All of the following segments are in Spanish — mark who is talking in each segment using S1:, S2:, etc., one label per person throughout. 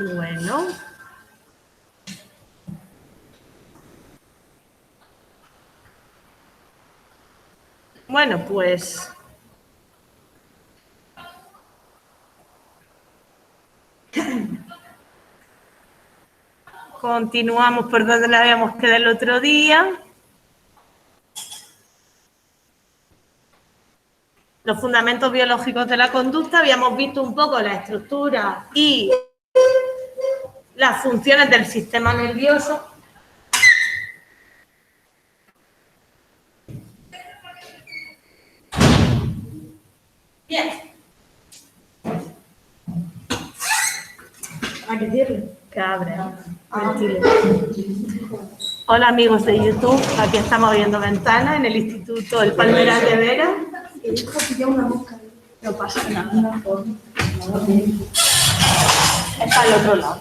S1: Bueno. Bueno, pues continuamos por donde la habíamos quedado el otro día. Los fundamentos biológicos de la conducta, habíamos visto un poco la estructura y las funciones del sistema nervioso. Bien. ¿A qué tiene? Que abre. Hola amigos de YouTube, aquí estamos viendo Ventana en el Instituto El Palmeral de Vera. No pasa nada. Es para el otro lado.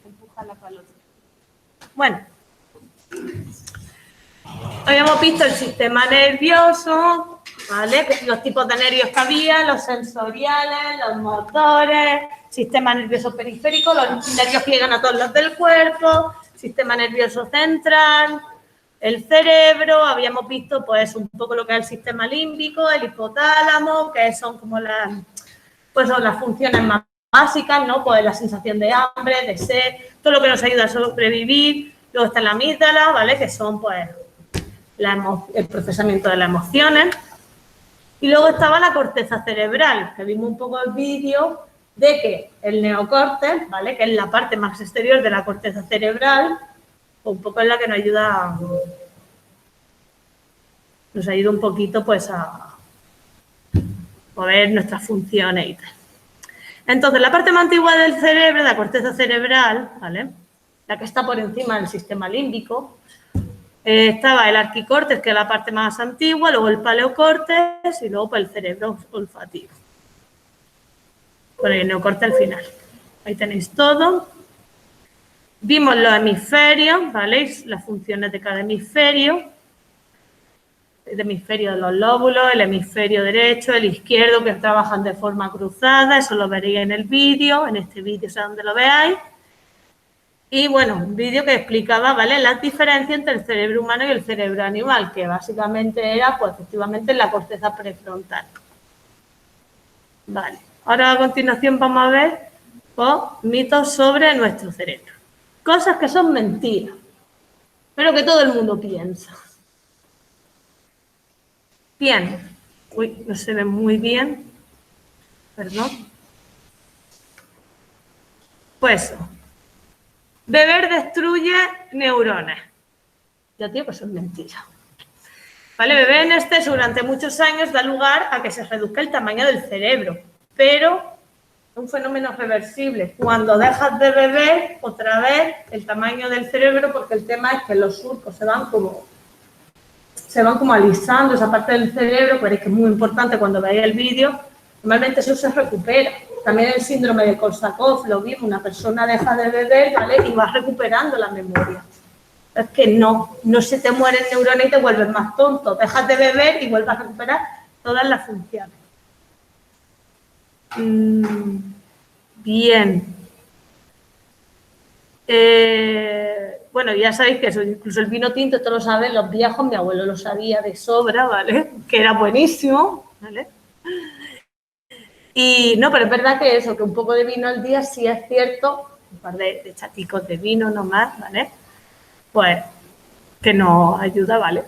S1: Empújala para el otro. Bueno, habíamos visto el sistema nervioso, ¿vale? Los tipos de nervios que había, los sensoriales, los motores, sistema nervioso periférico, los nervios que llegan a todos los del cuerpo, sistema nervioso central, el cerebro. Habíamos visto pues un poco lo que es el sistema límbico, el hipotálamo, que son como son las funciones más básicas, ¿no? Pues la sensación de hambre, de sed, todo lo que nos ayuda a sobrevivir. Luego está la amígdala, ¿vale? Que son pues el procesamiento de las emociones. Y luego estaba la corteza cerebral, que vimos un poco el vídeo de que el neocórtex, ¿vale? Que es la parte más exterior de la corteza cerebral, un poco es la que nos ayuda un poquito pues a mover nuestras funciones y tal. Entonces, la parte más antigua del cerebro, la corteza cerebral, ¿vale? La que está por encima del sistema límbico, estaba el arquicórtex, que es la parte más antigua, luego el paleocórtex y luego pues, el cerebro olfativo. Con el neocórtex al final. Ahí tenéis todo. Vimos los hemisferios, ¿vale? Las funciones de cada hemisferio. El hemisferio de los lóbulos, el hemisferio derecho, el izquierdo, que trabajan de forma cruzada. Eso lo veréis en el vídeo, en este vídeo, sea donde lo veáis. Y, bueno, un vídeo que explicaba, ¿vale?, las diferencias entre el cerebro humano y el cerebro animal, que básicamente era, pues, efectivamente, la corteza prefrontal. Vale. Ahora, a continuación, vamos a ver pues, mitos sobre nuestro cerebro. Cosas que son mentiras, pero que todo el mundo piensa. Bien. Uy, no se ve muy bien. Perdón. Pues eso. Beber destruye neuronas. Ya tío, que son mentiras. ¿Vale? Beber en exceso durante muchos años da lugar a que se reduzca el tamaño del cerebro, pero es un fenómeno reversible. Cuando dejas de beber, otra vez, el tamaño del cerebro, porque el tema es que los surcos se van como alisando, esa parte del cerebro, pero es que es muy importante cuando veáis el vídeo, normalmente eso se recupera. También el síndrome de Korsakoff, lo mismo, una persona deja de beber, ¿vale? Y va recuperando la memoria. Es que no se te mueren neuronas y te vuelves más tonto. Dejas de beber y vuelves a recuperar todas las funciones. Bien. Bueno, ya sabéis que eso, incluso el vino tinto, esto lo saben los viejos, mi abuelo lo sabía de sobra, ¿vale? Que era buenísimo, ¿vale? Y no, pero es verdad que eso, que un poco de vino al día sí es cierto, un par de chaticos de vino nomás, ¿vale? Pues que nos ayuda, ¿vale?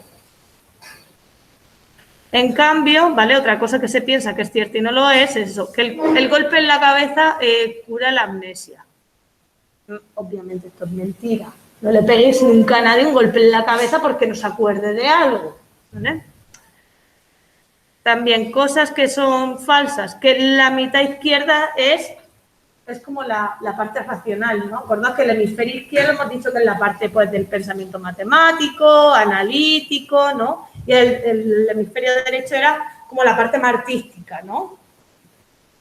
S1: En cambio, ¿vale? Otra cosa que se piensa que es cierto y no lo es eso, que el golpe en la cabeza cura la amnesia. Obviamente esto es mentira. No le peguéis nunca a nadie un golpe en la cabeza porque no se acuerde de algo, ¿vale? También cosas que son falsas, que la mitad izquierda es como la parte racional, ¿no? Acordad que el hemisferio izquierdo hemos dicho que es la parte pues, del pensamiento matemático, analítico, ¿no? Y el hemisferio derecho era como la parte más artística, ¿no?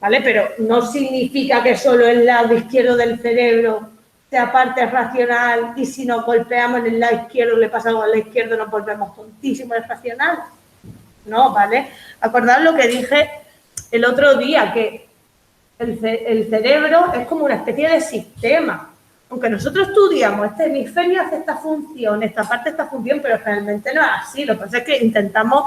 S1: ¿Vale? Pero no significa que solo el lado izquierdo del cerebro sea parte racional y si nos golpeamos en el lado izquierdo, le pasa algo al lado izquierdo, nos volvemos tontísimos, es racional. No, ¿vale? Acordad lo que dije el otro día, que el cerebro es como una especie de sistema. Aunque nosotros estudiamos, este hemisferio hace esta función, esta parte esta función, pero realmente no es así. Lo que pasa es que intentamos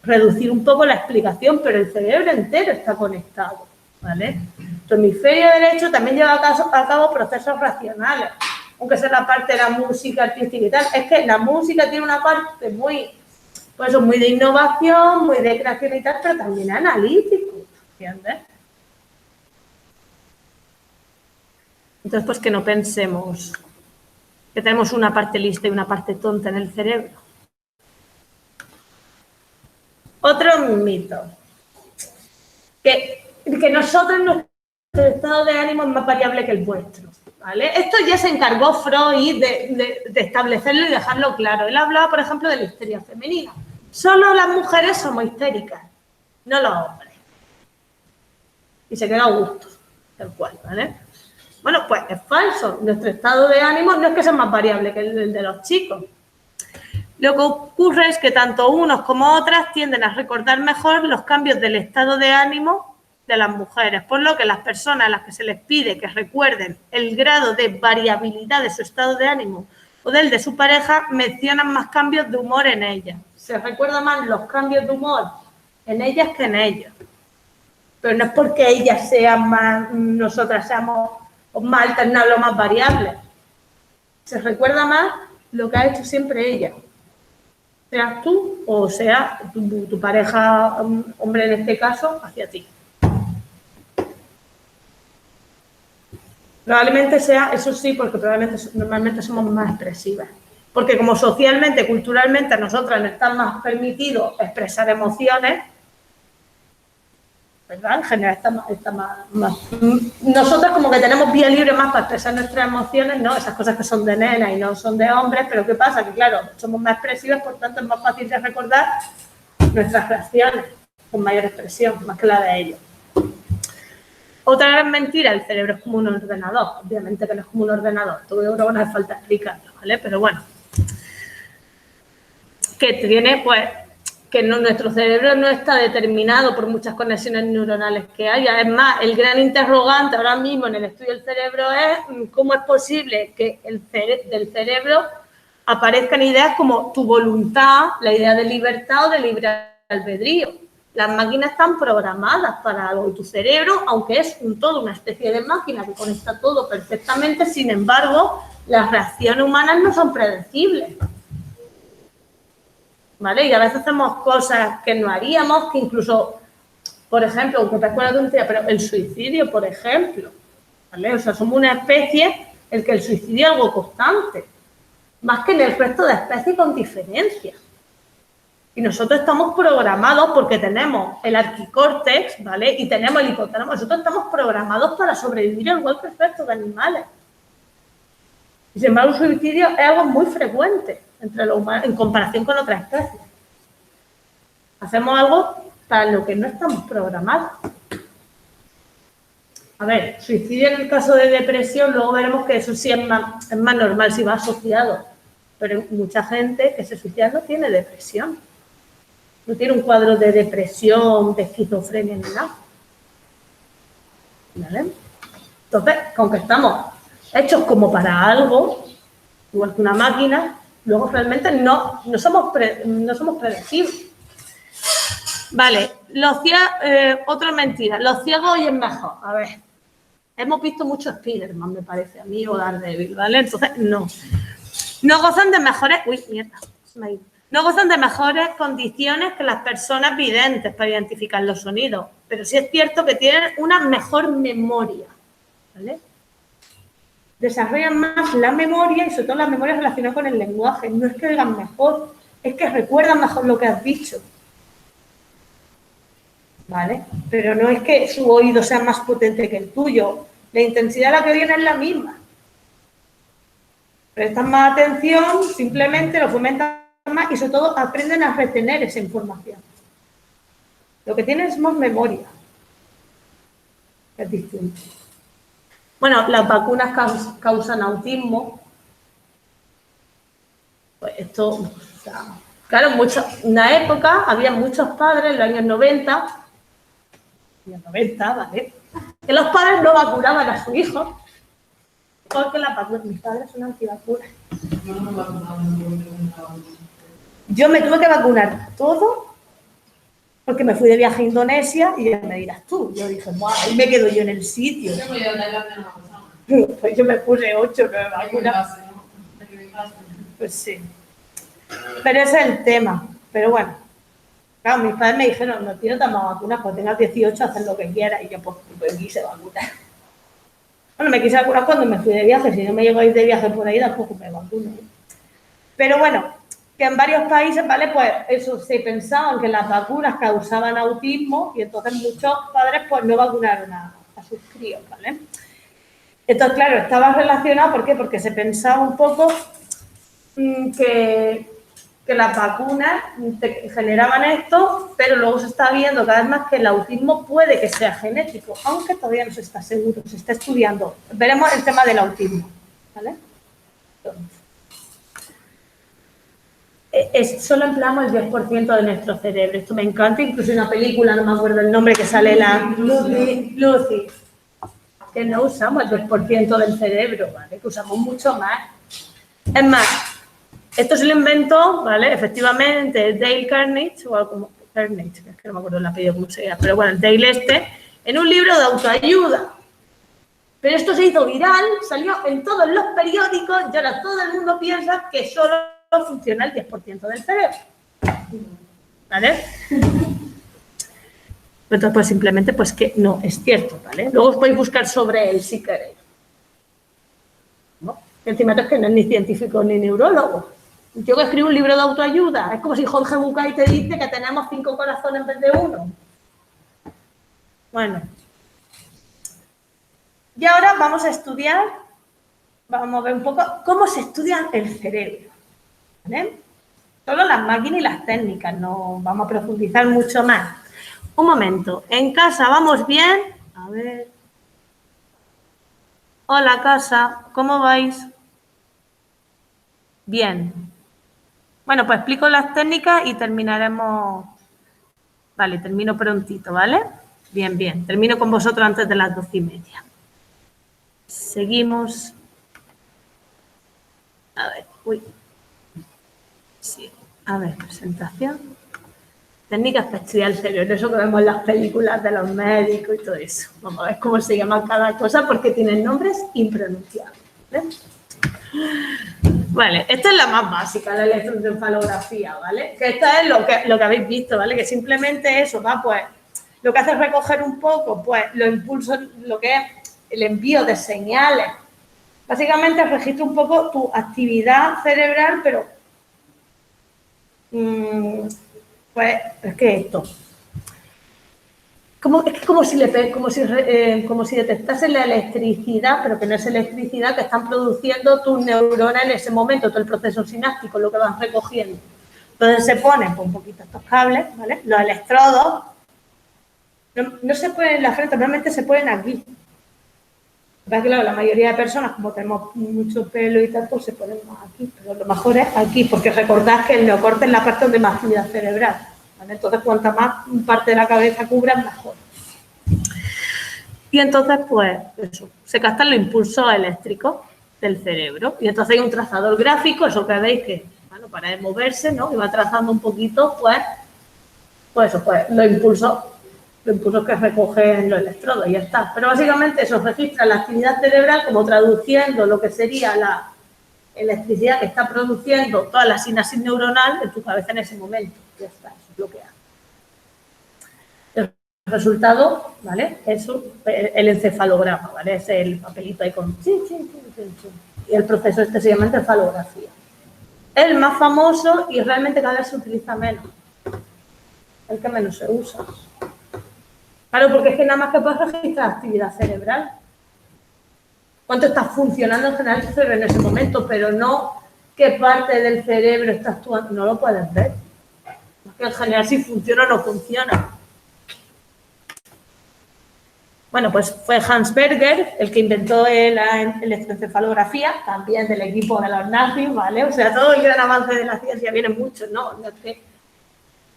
S1: reducir un poco la explicación, pero el cerebro entero está conectado, ¿vale? Tu hemisferio derecho también lleva a cabo procesos racionales, aunque sea la parte de la música artística y tal. Es que la música tiene una parte muy, pues eso, muy de innovación, muy de creación y tal, pero también analítico, ¿entiendes? Entonces, pues que no pensemos que tenemos una parte lista y una parte tonta en el cerebro. Otro mito. Que nosotros, nuestro estado de ánimo es más variable que el vuestro, ¿vale? Esto ya se encargó Freud de establecerlo y dejarlo claro. Él hablaba, por ejemplo, de la histeria femenina. Solo las mujeres somos histéricas, no los hombres. Y se queda a gusto, tal cual, ¿vale? Bueno, pues es falso. Nuestro estado de ánimo no es que sea más variable que el de los chicos. Lo que ocurre es que tanto unos como otras tienden a recordar mejor los cambios del estado de ánimo de las mujeres, por lo que las personas a las que se les pide que recuerden el grado de variabilidad de su estado de ánimo o del de su pareja, mencionan más cambios de humor en ellas. Se recuerda más los cambios de humor en ellas que en ellos. Pero no es porque ellas sean más, nosotras seamos más alternables o más variables. Se recuerda más lo que ha hecho siempre ella. Seas tú o sea tu pareja, hombre en este caso, hacia ti. Probablemente sea, eso sí, porque normalmente somos más expresivas. Porque como socialmente, culturalmente, a nosotras nos está más permitido expresar emociones, ¿verdad? En general está más. Nosotras como que tenemos vía libre más para expresar nuestras emociones, ¿no? Esas cosas que son de nena y no son de hombres, pero ¿qué pasa? Que claro, somos más expresivas, por tanto es más fácil de recordar nuestras reacciones con mayor expresión, más que la de ellos. Otra gran mentira, el cerebro es como un ordenador. Obviamente que no es como un ordenador, todo yo creo que no hace falta explicarlo, ¿vale? Pero bueno, que tiene, pues, que nuestro cerebro no está determinado por muchas conexiones neuronales que haya. Es más, el gran interrogante ahora mismo en el estudio del cerebro es cómo es posible que del cerebro aparezcan ideas como tu voluntad, la idea de libertad o de libre albedrío. Las máquinas están programadas para algo y tu cerebro, aunque es todo una especie de máquina que conecta todo perfectamente, sin embargo, las reacciones humanas no son predecibles. ¿Vale? Y a veces hacemos cosas que no haríamos, que incluso, por ejemplo, aunque te acuerdas de un día, pero el suicidio, por ejemplo, ¿vale? O sea, somos una especie en que el suicidio es algo constante, más que en el resto de especies con diferencia. Y nosotros estamos programados porque tenemos el arquicórtex, ¿vale? Y tenemos el hipotálamo. Nosotros estamos programados para sobrevivir igual que el resto de animales. Y sin embargo, el suicidio es algo muy frecuente entre los humanos en comparación con otras especies. Hacemos algo para lo que no estamos programados. A ver, suicidio en el caso de depresión, luego veremos que eso sí es más normal si va asociado. Pero mucha gente que se suicida no tiene depresión. No tiene un cuadro de depresión, de esquizofrenia ni nada. ¿Vale? Entonces, aunque estamos hechos como para algo, igual que una máquina, luego realmente no somos predecibles. Vale, otra mentira, los ciegos hoy es mejor. A ver, hemos visto mucho Spiderman, me parece a mí, o Daredevil, ¿vale? Entonces, no gozan de mejores... Uy, mierda, se me ha ido. No gozan de mejores condiciones que las personas videntes para identificar los sonidos, pero sí es cierto que tienen una mejor memoria, ¿vale? Desarrollan más la memoria y sobre todo la memoria relacionada con el lenguaje. No es que oigan mejor, es que recuerdan mejor lo que has dicho, ¿vale? Pero no es que su oído sea más potente que el tuyo. La intensidad a la que oyen es la misma. Prestan más atención, simplemente lo fomentan más y sobre todo aprenden a retener esa información. Lo que tienen es más memoria. Es distinto. Bueno, las vacunas causan autismo. Pues esto, o sea, claro, en una época había muchos padres, en los años 90, ¿vale? que los padres no vacunaban a su hijo porque mis padres son antivacunas. Yo me tuve que vacunar todo porque me fui de viaje a Indonesia y ya me dirás tú. Yo dije, ahí me quedo yo en el sitio. Pues yo me puse 8 que me vacunas. Pues sí. Pero ese es el tema. Pero bueno, claro, mis padres me dijeron, no quiero tomar vacunas, pues tengas 18, haz lo que quieras. Y yo pues quise vacunar. Bueno, me quise vacunar cuando me fui de viaje. Si no me llego a ir de viaje por ahí, tampoco me vacuno. Pero bueno, que en varios países, ¿vale? Pues eso, se pensaban que las vacunas causaban autismo y entonces muchos padres pues no vacunaron a sus críos, ¿vale? Entonces, claro, estaba relacionado, ¿por qué? Porque se pensaba un poco que las vacunas generaban esto, pero luego se está viendo cada vez más que el autismo puede que sea genético, aunque todavía no se está seguro, se está estudiando. Veremos el tema del autismo, ¿vale? Solo empleamos el 10% de nuestro cerebro. Esto me encanta, incluso en una película, no me acuerdo el nombre, que sale la Lucy, que no usamos el 10% del cerebro, ¿vale? Que usamos mucho más. Es más, esto se lo inventó, ¿vale? Efectivamente, Dale Carnegie, o algo como Carnegie, es que no me acuerdo el apellido cómo se llama, pero bueno, el Dale en un libro de autoayuda. Pero esto se hizo viral, salió en todos los periódicos y ahora todo el mundo piensa que solo funciona el 10% del cerebro. ¿Vale? Entonces, pues simplemente, pues que no es cierto, ¿vale? Luego os podéis buscar sobre él si queréis. ¿No? Encima es que no es ni científico ni neurólogo. Yo que escribo un libro de autoayuda, es como si Jorge Bucay te dice que tenemos 5 corazones en vez de 1. Bueno. Y ahora vamos a estudiar, vamos a ver un poco cómo se estudia el cerebro. ¿Vale? Solo las máquinas y las técnicas, no vamos a profundizar mucho más. Un momento, en casa, ¿vamos bien? A ver. Hola, casa, ¿cómo vais? Bien. Bueno, pues explico las técnicas y terminaremos. Vale, termino prontito, ¿vale? Bien, bien. Termino con vosotros antes de las 12:30. Seguimos. A ver, uy. Sí, a ver, presentación. Técnicas para estudiar el cerebro, eso que vemos en las películas de los médicos y todo eso. Vamos a ver cómo se llama cada cosa porque tienen nombres impronunciables. Vale, esta es la más básica, la electroencefalografía, ¿vale? Que esta es lo que habéis visto, ¿vale? Que simplemente eso va, pues, lo que hace es recoger un poco, pues, los impulsos, lo que es el envío de señales. Básicamente registra un poco tu actividad cerebral, pero pues es que esto es como si detectase la electricidad, pero que no es electricidad que están produciendo tus neuronas en ese momento, todo el proceso sináptico, lo que van recogiendo. Entonces se ponen un poquito estos cables, ¿vale? Los electrodos no se ponen en la frente, realmente se ponen aquí. Claro, la mayoría de personas, como tenemos mucho pelo y tal, pues se ponen más aquí, pero lo mejor es aquí, porque recordad que el neocorte es la parte donde más actividad cerebral, ¿vale? Entonces, cuanta más parte de la cabeza cubran, mejor. Y entonces, pues, eso, se captan los impulsos eléctricos del cerebro. Y entonces hay un trazador gráfico, eso que veis que, bueno, para moverse, ¿no? Y va trazando un poquito, pues los impulsos que recogen los electrodos y ya está. Pero básicamente eso registra la actividad cerebral como traduciendo lo que sería la electricidad que está produciendo toda la sinapsis neuronal en tu cabeza en ese momento. Ya está, eso es lo que hace. El resultado, ¿vale? Es el encefalograma, ¿vale? Es el papelito ahí con... Y el proceso este se llama encefalografía. Es el más famoso y realmente cada vez se utiliza menos. El que menos se usa. Claro, porque es que nada más que puedes registrar actividad cerebral. Cuánto está funcionando en general tu cerebro en ese momento, pero no qué parte del cerebro está actuando. No lo puedes ver. Porque en general si funciona o no funciona. Bueno, pues fue Hans Berger el que inventó la electroencefalografía, también del equipo de los nazis, ¿vale? O sea, todo el gran avance de la ciencia viene mucho, ¿no? No es que,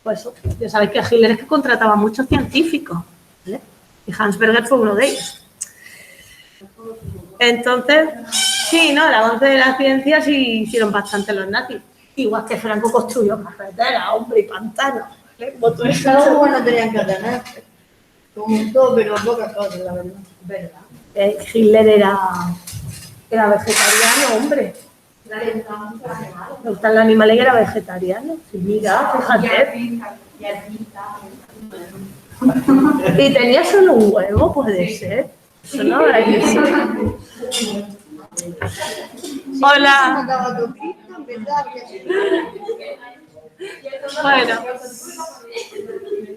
S1: pues ya sabéis que Hitler es que contrataba muchos científicos, ¿vale? Y Hans Berger fue uno de ellos. Entonces, sí, ¿no? El avance de la ciencia sí hicieron bastante los nazis. Igual que Franco construyó carreteras, hombre, y pantanos. ¿Vale?
S2: Algo bueno tenían que tener. Como todo, pero pocas cosas, la verdad. ¿Verdad?
S1: Hitler era vegetariano, hombre. Le gustan los animales y era vegetariano. Sí, mira, fíjate. Y tenía solo un huevo, puede ser. Eso no habrá que ser. Hola.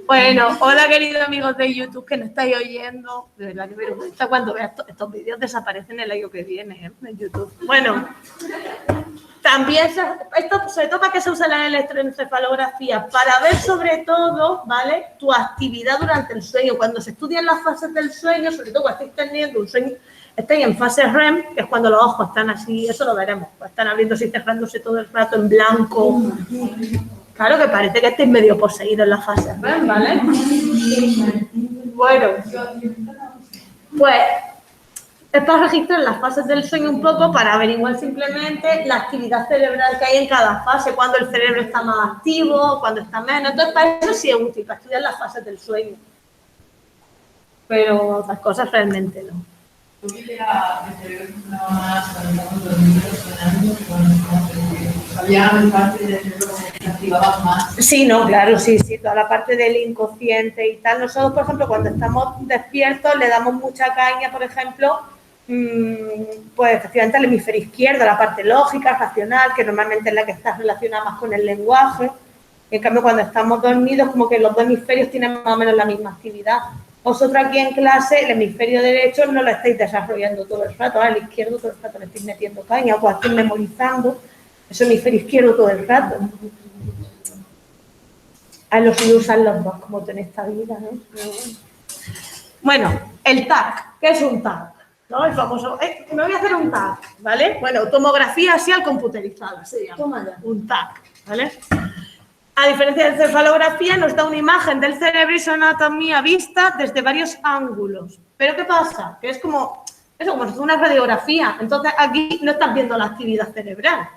S1: Bueno, hola queridos amigos de YouTube que nos estáis oyendo. De verdad que me gusta cuando veas estos vídeos desaparecen el año que viene en YouTube. Bueno, también esto sobre todo para qué se usa la electroencefalografía, para ver sobre todo, ¿vale? Tu actividad durante el sueño. Cuando se estudian las fases del sueño, sobre todo cuando estáis teniendo un sueño, estáis en fase REM, que es cuando los ojos están así, eso lo veremos, pues están abriéndose y cerrándose todo el rato en blanco. Claro que parece que estáis medio poseídos en la fase REM, ¿vale? Bueno, pues es para registrar las fases del sueño un poco para averiguar simplemente la actividad cerebral que hay en cada fase, cuando el cerebro está más activo, cuando está menos. Entonces, para eso sí es útil, para estudiar las fases del sueño. Pero otras cosas realmente no.
S2: Había parte del cerebro que activaba más.
S1: Sí, no, claro, sí, toda la parte del inconsciente y tal. Nosotros, por ejemplo, cuando estamos despiertos le damos mucha caña, por ejemplo, pues efectivamente al hemisferio izquierdo, la parte lógica, racional, que normalmente es la que está relacionada más con el lenguaje. En cambio, cuando estamos dormidos, como que los dos hemisferios tienen más o menos la misma actividad. Vosotros aquí en clase, el hemisferio derecho no lo estáis desarrollando todo el rato, el izquierdo todo el rato le estáis metiendo caña o estáis memorizando ese hemisferio izquierdo todo el rato. A los que usan los dos, como en esta vida, ¿no? Bueno, el TAC. ¿Qué es un TAC? ¿No? El famoso, me voy a hacer un TAC, ¿vale? Bueno, tomografía así al computerizada se llama. Un TAC, ¿vale? A diferencia de encefalografía, nos da una imagen del cerebro y su anatomía vista desde varios ángulos. ¿Pero qué pasa? Que es como si fuera una radiografía. Entonces, aquí no estás viendo la actividad cerebral,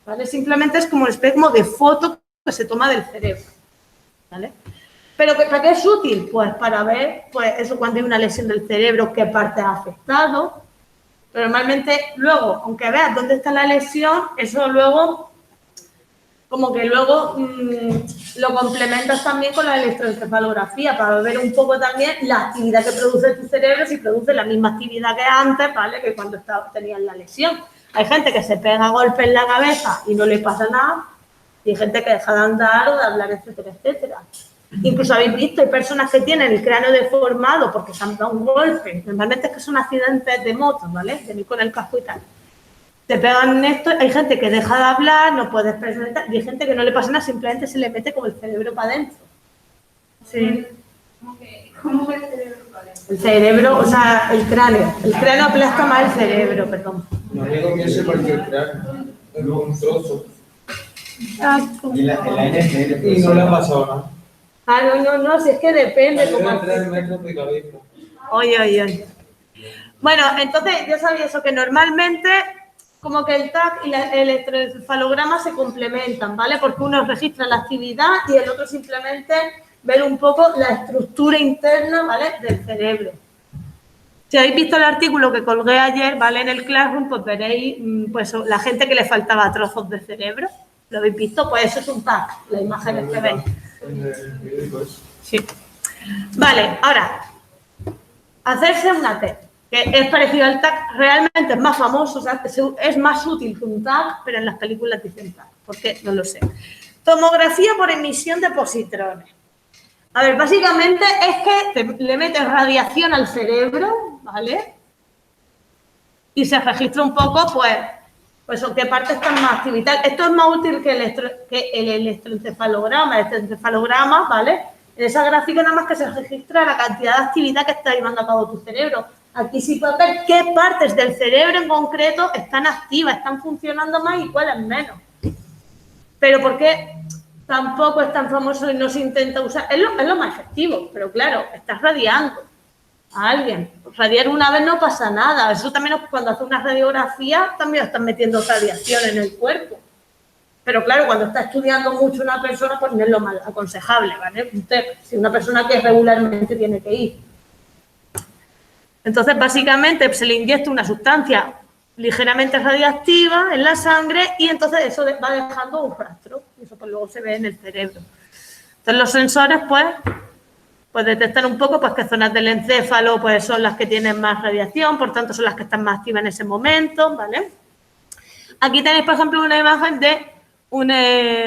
S1: ¿vale? Simplemente es como un espectro de foto que se toma del cerebro, ¿vale? ¿Pero para qué es útil? Pues para ver, pues eso, cuando hay una lesión del cerebro, qué parte ha afectado. Pero normalmente, luego, aunque veas dónde está la lesión, eso luego como que luego lo complementas también con la electroencefalografía para ver un poco también la actividad que produce tu cerebro, si produce la misma actividad que antes, ¿vale? Que cuando tenías la lesión. Hay gente que se pega golpes en la cabeza y no le pasa nada, y hay gente que deja de andar o de hablar, etcétera, etcétera. Incluso habéis visto, hay personas que tienen el cráneo deformado porque se han dado un golpe. Normalmente es que son accidentes de moto, ¿vale? De ir con el casco y tal. Te pegan esto, hay gente que deja de hablar, no puede expresar, y hay gente que no le pasa nada, simplemente se le mete como el cerebro para adentro. Sí.
S2: ¿Cómo que el cerebro para adentro?
S1: El cerebro, o sea, el cráneo aplasta más el cerebro, perdón.
S3: No me comience porque el cráneo es un trozo.
S1: Exacto.
S3: Y no le ha pasado nada.
S1: Ah, no, si es que depende.
S3: Como 3 metros de cabeza.
S1: Oye. Bueno, entonces yo sabía eso, que normalmente como que el TAC y el electroencefalograma se complementan, ¿vale? Porque uno registra la actividad y el otro simplemente ver un poco la estructura interna, ¿vale? Del cerebro. Si habéis visto el artículo que colgué ayer, ¿vale? En el Classroom, pues veréis pues, la gente que le faltaba trozos de cerebro. ¿Lo habéis visto? Pues eso es un TAC, la imagen que veis. Sí. Vale, ahora, hacerse una TEC, que es parecido al TAC, realmente es más famoso, o sea, es más útil que un TAC, pero en las películas dicen TAC, porque no lo sé. Tomografía por emisión de positrones. A ver, básicamente es que le metes radiación al cerebro, ¿vale? Y se registra un poco, pues qué parte están más actividad. Esto es más útil que el electroencefalograma. El electroencefalograma, ¿vale? En esa gráfica nada más que se registra la cantidad de actividad que está llevando a cabo tu cerebro. Aquí sí puedes ver qué partes del cerebro en concreto están activas, están funcionando más y cuáles menos. Pero ¿por qué tampoco es tan famoso y no se intenta usar? Es lo más efectivo, pero claro, estás radiando. a alguien. Radiar una vez no pasa nada. Eso también cuando hace una radiografía también están metiendo radiación en el cuerpo. Pero claro, cuando está estudiando mucho una persona, pues no es lo más aconsejable, ¿vale? Usted, si una persona que regularmente tiene que ir. Entonces, básicamente, se le inyecta una sustancia ligeramente radiactiva en la sangre y entonces eso va dejando un rastro. Y eso pues luego se ve en el cerebro. Entonces, los sensores, pues detectan un poco pues qué zonas del encéfalo pues son las que tienen más radiación, por tanto, son las que están más activas en ese momento, ¿vale? Aquí tenéis, por ejemplo, una imagen de una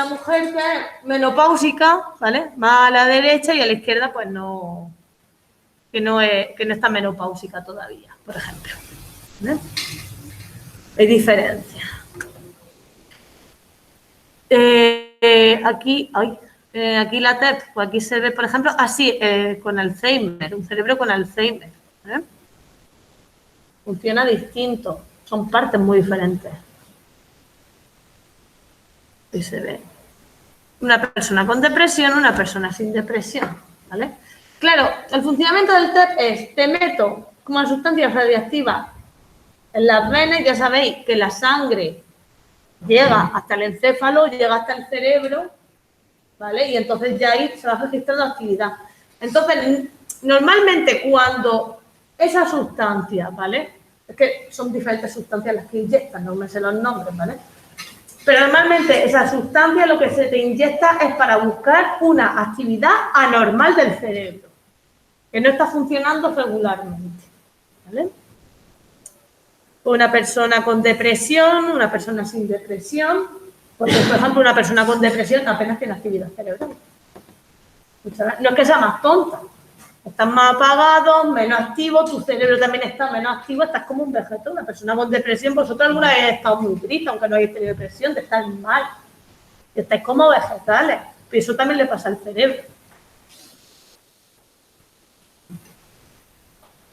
S1: mujer que es menopáusica, ¿vale? Más a la derecha y a la izquierda, pues que no está menopáusica todavía, por ejemplo. ¿Vale? Hay diferencia. Aquí la TEP, pues aquí se ve, por ejemplo, así, con Alzheimer, un cerebro con Alzheimer. ¿Vale? Funciona distinto, son partes muy diferentes. Y se ve una persona con depresión, una persona sin depresión, ¿vale? Claro, el funcionamiento del TEP es, te meto como una sustancia radiactiva en las venas, ya sabéis que la sangre llega hasta el encéfalo, llega hasta el cerebro, ¿vale? Y entonces ya ahí se va registrando actividad. Entonces, normalmente cuando esa sustancia, ¿vale? Es que son diferentes sustancias las que inyectan, no me sé los nombres, ¿vale? Pero normalmente esa sustancia lo que se te inyecta es para buscar una actividad anormal del cerebro, que no está funcionando regularmente, ¿vale? Una persona con depresión, una persona sin depresión, porque por ejemplo una persona con depresión apenas tiene actividad cerebral. No es que sea más tonta, estás más apagado, menos activo, tu cerebro también está menos activo, estás como un vegetal. Una persona con depresión, vosotros alguna vez habéis estado muy triste, aunque no hayáis tenido depresión, de estar mal, estáis como vegetales, pero eso también le pasa al cerebro.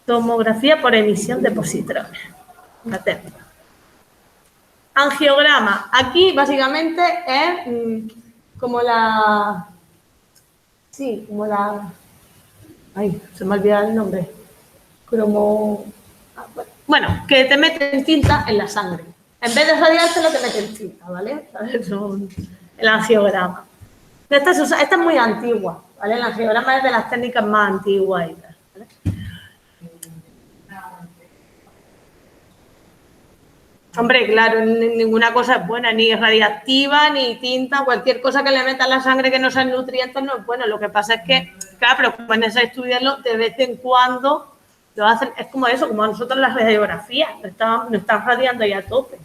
S1: Tomografía por emisión de positrones. La técnica. Angiograma. Aquí básicamente es como la... Sí, como la... Ay, se me ha olvidado el nombre. Bueno, que te meten tinta en la sangre. En vez de radiárselo, te meten tinta, ¿vale? El angiograma. Esta es muy antigua, ¿vale? El angiograma es de las técnicas más antiguas y tal, ¿vale? Hombre, claro, ninguna cosa es buena, ni radiactiva, ni tinta, cualquier cosa que le meta a la sangre que no sean nutrientes no es bueno. Lo que pasa es que, claro, pero pones a estudiarlo de vez en cuando, lo hacen, es como eso, como a nosotros las radiografías, nos están radiando ya a tope.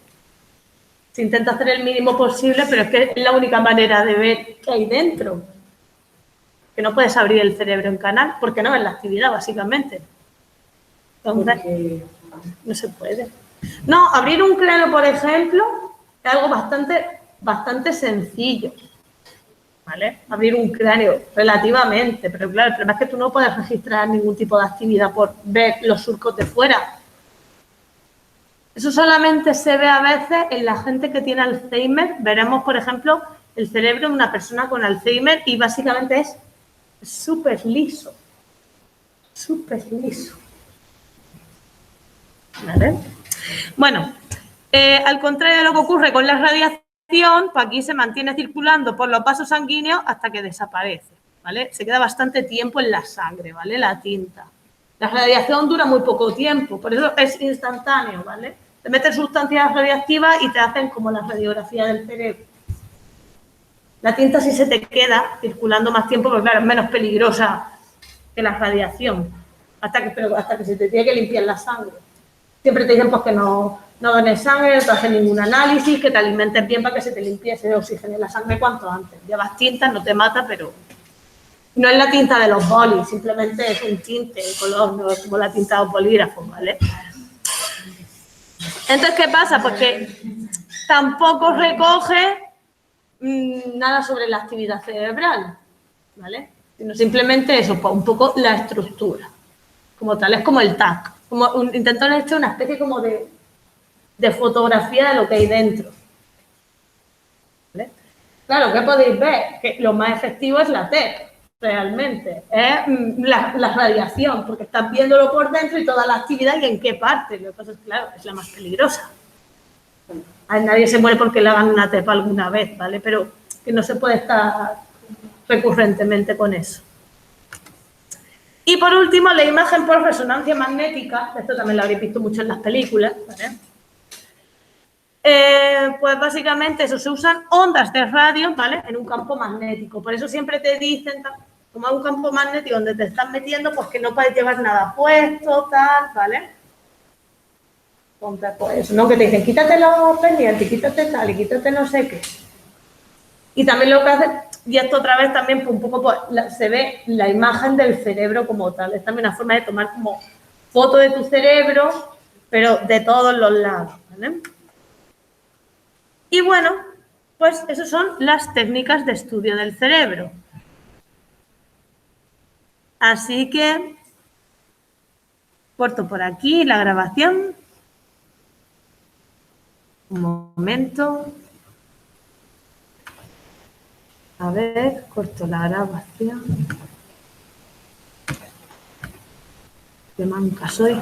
S1: Se intenta hacer el mínimo posible, pero es que es la única manera de ver qué hay dentro. Que no puedes abrir el cerebro en canal, porque no es la actividad, básicamente. Entonces, no se puede. No, abrir un cráneo, por ejemplo, es algo bastante sencillo, ¿vale? Abrir un cráneo, relativamente, pero claro, el problema es que tú no puedes registrar ningún tipo de actividad por ver los surcos de fuera. Eso solamente se ve a veces en la gente que tiene Alzheimer. Veremos, por ejemplo, el cerebro de una persona con Alzheimer y básicamente es súper liso. Súper liso. ¿Vale? Bueno, al contrario de lo que ocurre con la radiación, pues aquí se mantiene circulando por los vasos sanguíneos hasta que desaparece, ¿vale? Se queda bastante tiempo en la sangre, ¿vale? La tinta. La radiación dura muy poco tiempo, por eso es instantáneo, ¿vale? Te meten sustancias radiactivas y te hacen como la radiografía del cerebro. La tinta sí se te queda circulando más tiempo, porque claro, es menos peligrosa que la radiación, hasta que se te tiene que limpiar la sangre. Siempre te dicen pues, que no dones sangre, no te hacen ningún análisis, que te alimentes bien para que se te limpie ese oxígeno en la sangre cuanto antes. Llevas tinta, no te mata, pero no es la tinta de los bolis, simplemente es un tinte de color, no es como la tinta de los bolígrafos, ¿vale? Entonces, ¿qué pasa? Pues que tampoco recoge nada sobre la actividad cerebral, ¿vale? Sino simplemente eso, pues un poco la estructura, como tal, es como el TAC. Intentaron hacer una especie como de fotografía de lo que hay dentro. ¿Vale? Claro, ¿qué podéis ver? Que lo más efectivo es la TEP, realmente. Es la radiación, porque estás viéndolo por dentro y toda la actividad y en qué parte. Lo que pasa es que, claro, es la más peligrosa. A nadie se muere porque le hagan una TEPA alguna vez, ¿vale? Pero que no se puede estar recurrentemente con eso. Y por último, la imagen por resonancia magnética, esto también lo habréis visto mucho en las películas, ¿vale? Pues básicamente eso, se usan ondas de radio, ¿vale? En un campo magnético. Por eso siempre te dicen, como es un campo magnético donde te estás metiendo, pues que no puedes llevar nada puesto, tal, ¿vale? Ponte pues eso, ¿no? Que te dicen, quítate los pendientes, quítate tal y quítate no sé qué. Y también lo que hace, y esto otra vez también pues, un poco pues, se ve la imagen del cerebro como tal. Es también una forma de tomar como foto de tu cerebro, pero de todos los lados, ¿vale? Y bueno, pues esas son las técnicas de estudio del cerebro. Así que corto por aquí la grabación. Un momento. A ver, corto la grabación. Qué manca soy.